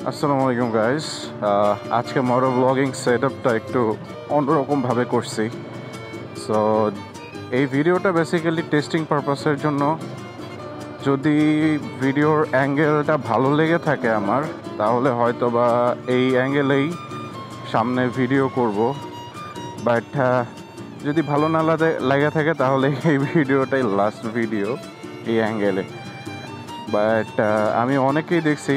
আসসালামু আলাইকুম গাইস। আজকে মোটর ব্লগিং সেটআপটা একটু অন্যরকমভাবে করছি। সো এই ভিডিওটা বেসিক্যালি টেস্টিং পারপাসের জন্য। যদি ভিডিওর অ্যাঙ্গেলটা ভালো লেগে থাকে আমার, তাহলে হয়তো বা এই অ্যাঙ্গেলেই সামনে ভিডিও করব। বাট যদি ভালো না লেগে থাকে তাহলে এই ভিডিওটাই লাস্ট ভিডিও এই অ্যাঙ্গেলে। বাট আমি অনেকেই দেখছি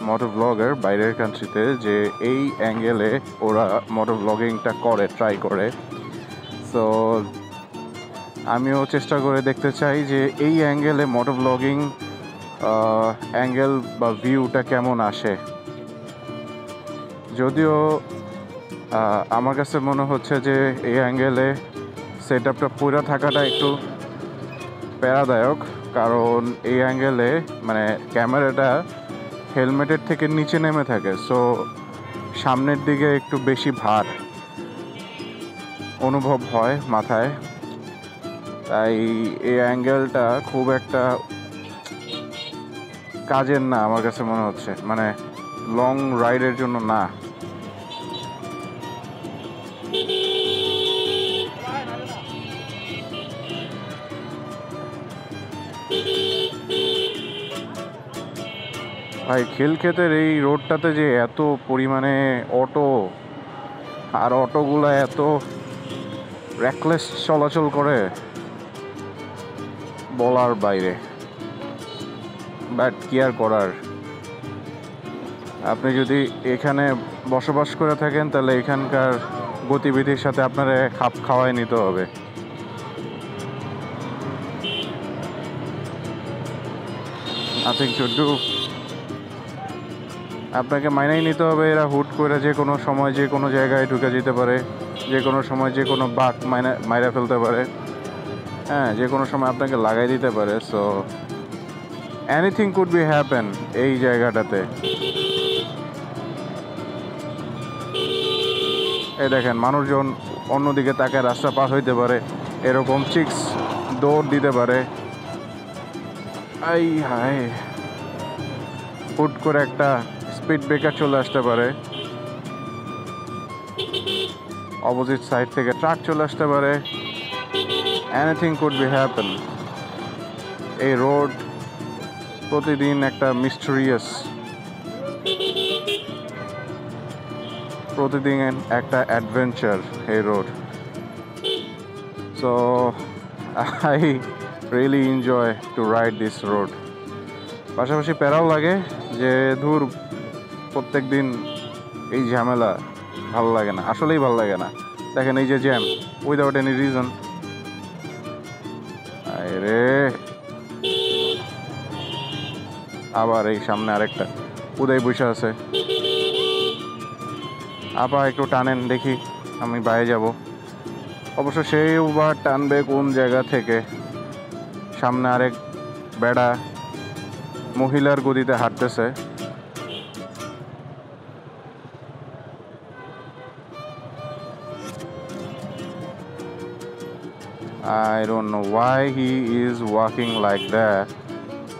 মোটর ব্লগার বাইরের কান্ট্রিতে যে এই অ্যাঙ্গেলে ওরা মোটর ব্লগিংটা ট্রাই করে। সো আমিও চেষ্টা করে দেখতে চাই যে এই অ্যাঙ্গেলে মোটর ব্লগিং অ্যাঙ্গেল বা ভিউটা কেমন আসে। যদিও আমার কাছে মনে হচ্ছে যে এই অ্যাঙ্গেলে সেটআপটা পুরো থাকাটা একটু প্যারাদায়ক, কারণ এই অ্যাঙ্গেলে মানে ক্যামেরাটা হেলমেটের থেকে নিচে নেমে থাকে। সো সামনের দিকে একটু বেশি ভার অনুভব হয় মাথায়। তাই এই অ্যাঙ্গেলটা খুব একটা কাজের না আমার কাছে মনে হচ্ছে, মানে লং রাইডের জন্য না। ভাই খিলক্ষেতের এই রোডটাতে যে এত পরিমাণে অটো, আর অটোগুলো এত রেকলেস চলাচল করে বলার বাইরে। বাট কি আর করার, আপনি যদি এখানে বসবাস করে থাকেন তাহলে এখানকার গতিবিধির সাথে আপনার খাপ খাওয়াই নিতে হবে। নাথিং টু ডু, আপনাকে মাইনাই নিতে হবে। এরা হুট করে যে কোনো সময় যে কোনো জায়গায় ঢুকে যেতে পারে, যে কোনো সময় যে কোনো বাঘ মাইরা ফেলতে পারে, হ্যাঁ, যে কোনো সময় আপনাকে লাগাই দিতে পারে। So anything could be happen এই জায়গাটাতে। এই দেখেন, মানুষজন অন্যদিকে তাকে রাস্তা পার হইতে পারে, এরকম চিক্স দৌড় দিতে পারে। আই হায়, হুট করে একটা স্পিড ব্রেকার চলে আসতে পারে, অপোজিট সাইড থেকে ট্রাক চলে আসতে পারে। Anything could be happen. এই রোড প্রতিদিন একটা মিস্টেরিয়াস, প্রতিদিন একটা অ্যাডভেঞ্চার এই road. So I really enjoy to ride this road. পাশাপাশি প্যারাও লাগে যে ধুর প্রত্যেক দিন এই ঝামেলা ভালো লাগে না, আসলেই ভালো লাগে না। দেখেন এই যে জ্যাম উইদাউট এনি রিজন। আরে আবার এই সামনে আরেকটা উদয় বসে আছে। আবার একটু টানেন দেখি, আমি বাইরে যাব। অবশ্য সেও বা টানবে কোন জায়গা থেকে। সামনে আরেক বেড়া মহিলার গদিতে হাঁটতেছে। I don't know why he is walking like that.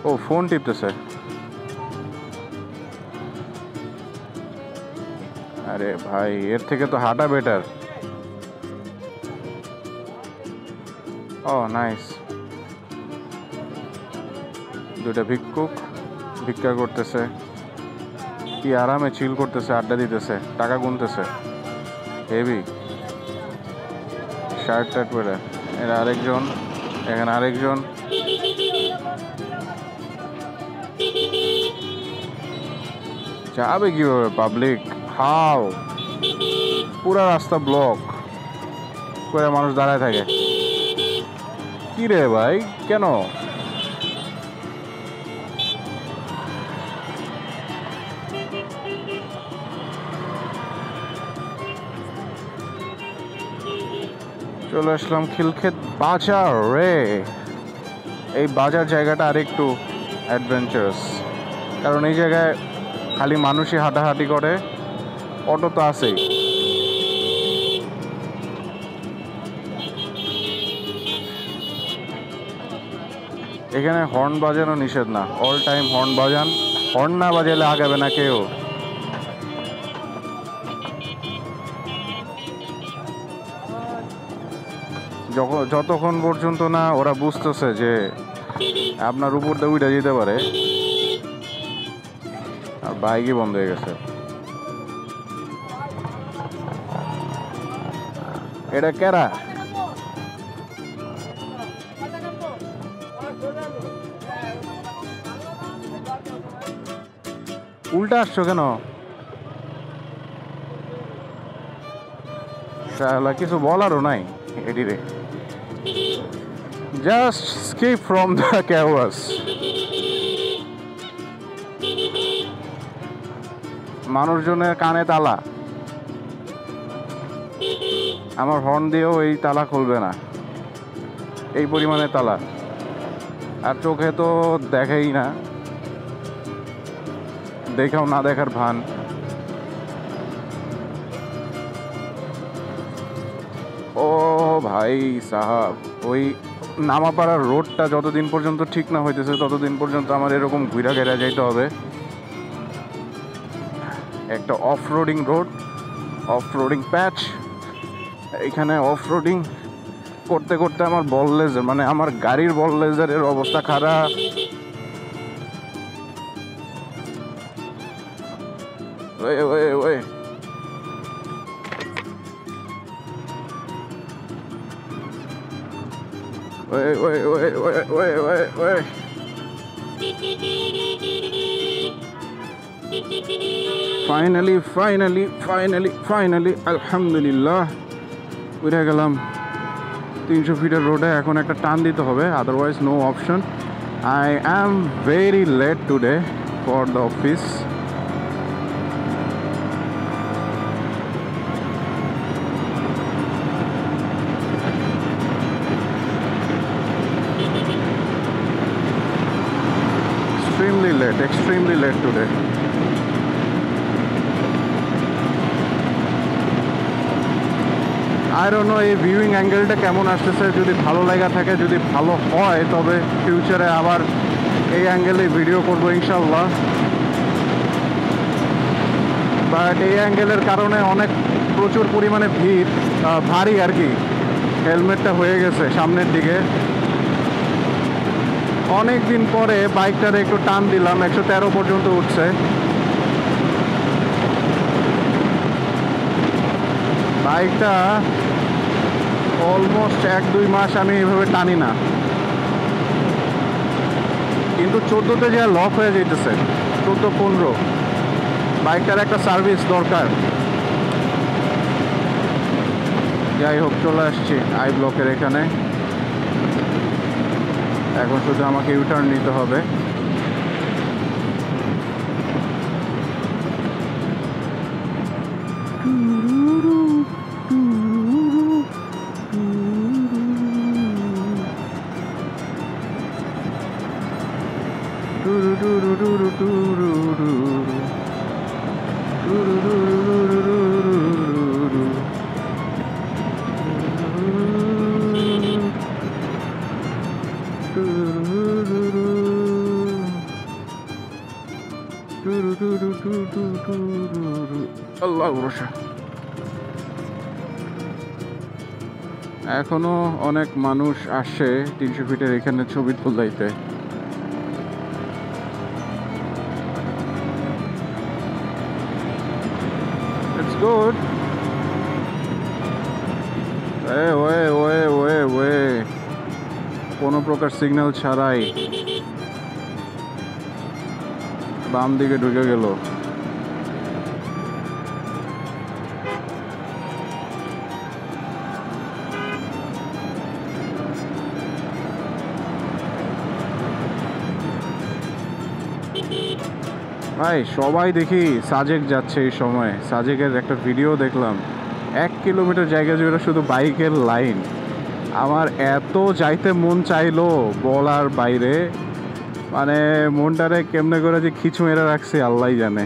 ও ফোন টিপতেছে। আরে ভাই, এর থেকে তো হাঁটা বেটার। ও নাইস, দুইটা ভিক্ষুক ভিক্ষা করতেছে, কি আরামে চিল করতেছে, আড্ডা দিতেছে, টাকা গুনতেছে। হেভি শার্ট টার্ট পরে। এর আরেকজন, এখানে আরেকজন। যাবে কিভাবে পাবলিক? হাও, পুরা রাস্তা ব্লক করে মানুষ দাঁড়ায় থাকে। কি রে ভাই, কেন? চলে আসলাম খিলক্ষেত বাজার রে। এই বাজার জায়গাটা আরেকটু অ্যাডভেঞ্চারাস, কারণ এই জায়গায় খালি মানুষই হাঁটাহাঁটি করে, অটো তো আছেই। এখানে হর্ন বাজানো নিষেধ না, অল টাইম হর্ন বাজান, হর্ন না বাজালে আগাবে না কেউ। যতক্ষণ পর্যন্ত না ওরা বুঝতেছে যে আপনার উপর দিয়ে উঠে যেতে পারে, আর বাইকই বন্ধ হয়ে গেছে। এটা কেরা? উল্টা আসছো কেন? কিছু বলারও নাই এটিরে, just escape from the chaos. মানুষজনের কানে তালা, আমার হর্ন দিয়েও এই তালা খুলবে না, এই পরিমাণে তালা। আর চোখে তো দেখেই না, দেখাও না দেখার ভান। ও ভাই সাহাব, ওই নামাপাড়ার রোডটা যতদিন পর্যন্ত ঠিক না হইতেছে ততদিন পর্যন্ত আমার এরকম ঘুরা ঘেরা যাইতে হবে। একটা off roading road, off roading patch. এখানে অফ রোডিং করতে করতে আমার বল লেজার, মানে আমার গাড়ির বল লেজারের অবস্থা খারাপ। Way way way way way way way way way. Finally finally finally finally আলহামদুলিল্লাহ উঠে গেলাম 300 ফিটের রোডে। এখন একটা টান দিতে হবে, otherwise no option. I am very late today for the office. Extremely late today. I don't know এই ভিউইং অ্যাঙ্গেলটা কেমন আসতেছে। যদি ভালো লাগা থাকে, যদি ভালো হয়, তবে ফিউচারে আবার এই অ্যাঙ্গেলে ভিডিও করবো ইনশাল্লাহ। বাট এই অ্যাঙ্গেলের কারণে অনেক প্রচুর পরিমাণে ভিড়, ভারী আর কি। হেলমেটটা হয়ে গেছে সামনের দিকে। অনেক দিন পরে বাইকটার একটু টান দিলাম, 113 পর্যন্ত উঠছে। বাইকটা অলমোস্ট 1-2 মাস আমি এইভাবে টানি না, কিন্তু 14তে যা লক হয়ে যেতেছে, 14-15। বাইকটার একটা সার্ভিস দরকার। যাই হোক, চলে আসছি আই ব্লকের এখানে। এখন শুধু আমাকে ইউটার্ন নিতে হবে। আল্লাহ ভরসা। এখনো অনেক মানুষ আসে 300 ফিটের এখানে ছবি তুলতে। It's good. কোনো প্রকার সিগন্যাল ছাড়াই বাম দিকে ঢুকে গেল। ভাই সবাই দেখি সাজেক যাচ্ছে এই সময়। সাজেকের একটা ভিডিও দেখলাম, 1 কিলোমিটার জায়গা জুড়ে শুধু বাইকের লাইন। আমার এত যাইতে মন চাইলো বলার বাইরে, মানে মনটারে কেমনে করে যে খিচু মেরে রাখছে আল্লাহ জানে।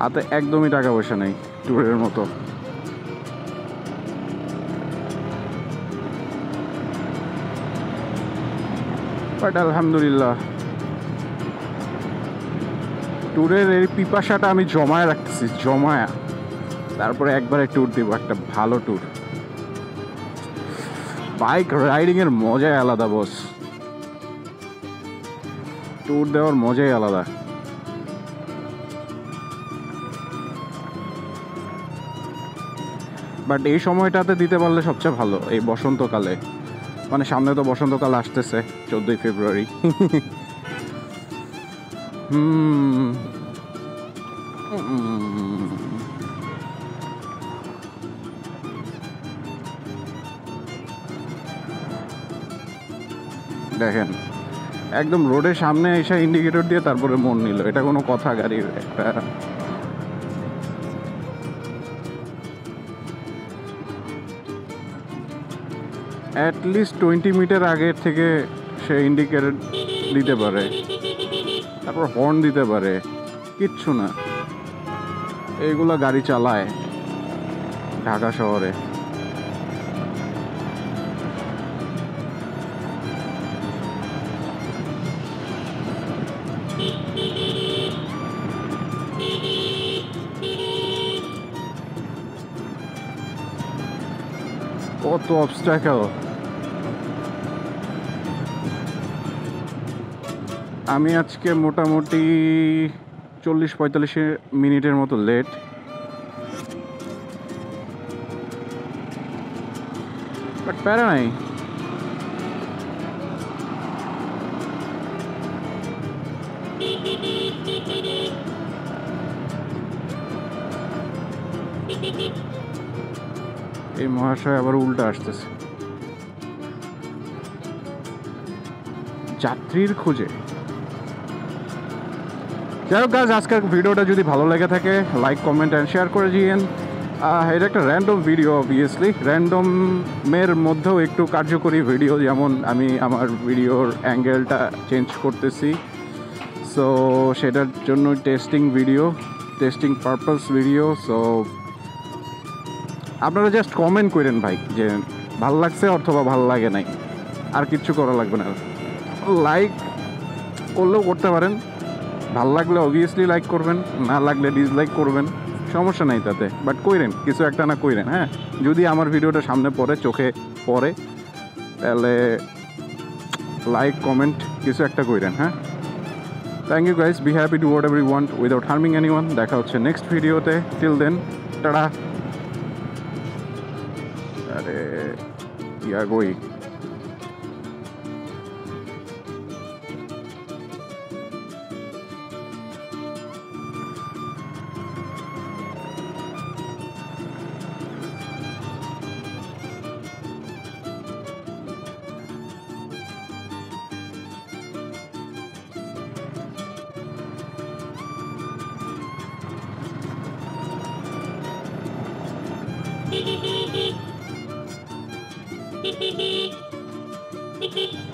হাতে একদমই টাকা পয়সা নেই ট্যুরের মতো। বাট আলহামদুলিল্লাহ ট্যুরের এই পিপাসাটা আমি জমায় রাখতেছি, জমায়া তারপরে একবারে ট্যুর দিব, একটা ভালো ট্যুর। বাইক রাইডিংয়ের মজাই আলাদা বস, ট্যুর দেওয়ার মজাই আলাদা। বাট এই সময়টাতে দিতে পারলে সবচেয়ে ভালো, এই বসন্তকালে, মানে সামনে তো বসন্তকাল আসতেছে 14ই ফেব্রুয়ারি। দেখেন একদম রোডের সামনে এসে ইন্ডিকেটর দিয়ে তারপরে মন নিল, এটা কোনো কথা? গাড়ির একটা অ্যাটলিস্ট 20 মিটার আগে থেকে সে ইন্ডিকেটর দিতে পারে, তারপর হর্ন দিতে পারে, কিচ্ছু না। এইগুলা গাড়ি চালায় ঢাকা শহরে। কত অবস্ট্যাকল! আমি আজকে মোটামুটি 40-45 মিনিটের মতো লেট। বাট প্যারা নাই, এই মহাশয় আবার উল্টা আসতেছে যাত্রীর খোঁজে। যাই হোক গাইস, আজকের ভিডিওটা যদি ভালো লেগে থাকে লাইক, কমেন্ট অ্যান্ড শেয়ার করে দিয়েন। এটা একটা র্যান্ডম ভিডিও, অবভিয়াসলি র্যান্ডমের মধ্যেও একটু কার্যকরী ভিডিও, যেমন আমি আমার ভিডিওর অ্যাঙ্গেলটা চেঞ্জ করতেছি, সো সেটার জন্য testing video, testing purpose video. So আপনারা জাস্ট কমেন্ট করেন ভাই যে ভাল লাগছে অথবা ভাল লাগে নাই, আর কিচ্ছু করা লাগবে না। লাইক করলেও করতে পারেন, ভাল লাগলে অবভিয়াসলি লাইক করবেন, না লাগলে ডিসলাইক করবেন, সমস্যা নাই তাতে, বাট কইরেন কিছু একটা না কইরেন। হ্যাঁ, যদি আমার ভিডিওটা সামনে পড়ে, চোখে পড়ে, তাহলে লাইক, কমেন্ট কিছু একটা কইরেন। হ্যাঁ, thank you guys, be happy to whatever you want without harming anyone. দেখা হচ্ছে নেক্সট ভিডিওতে, টিল দেন টাটা। আরে ইয়া গই। Beep beep beep beep. Beep beep beep. Beep beep.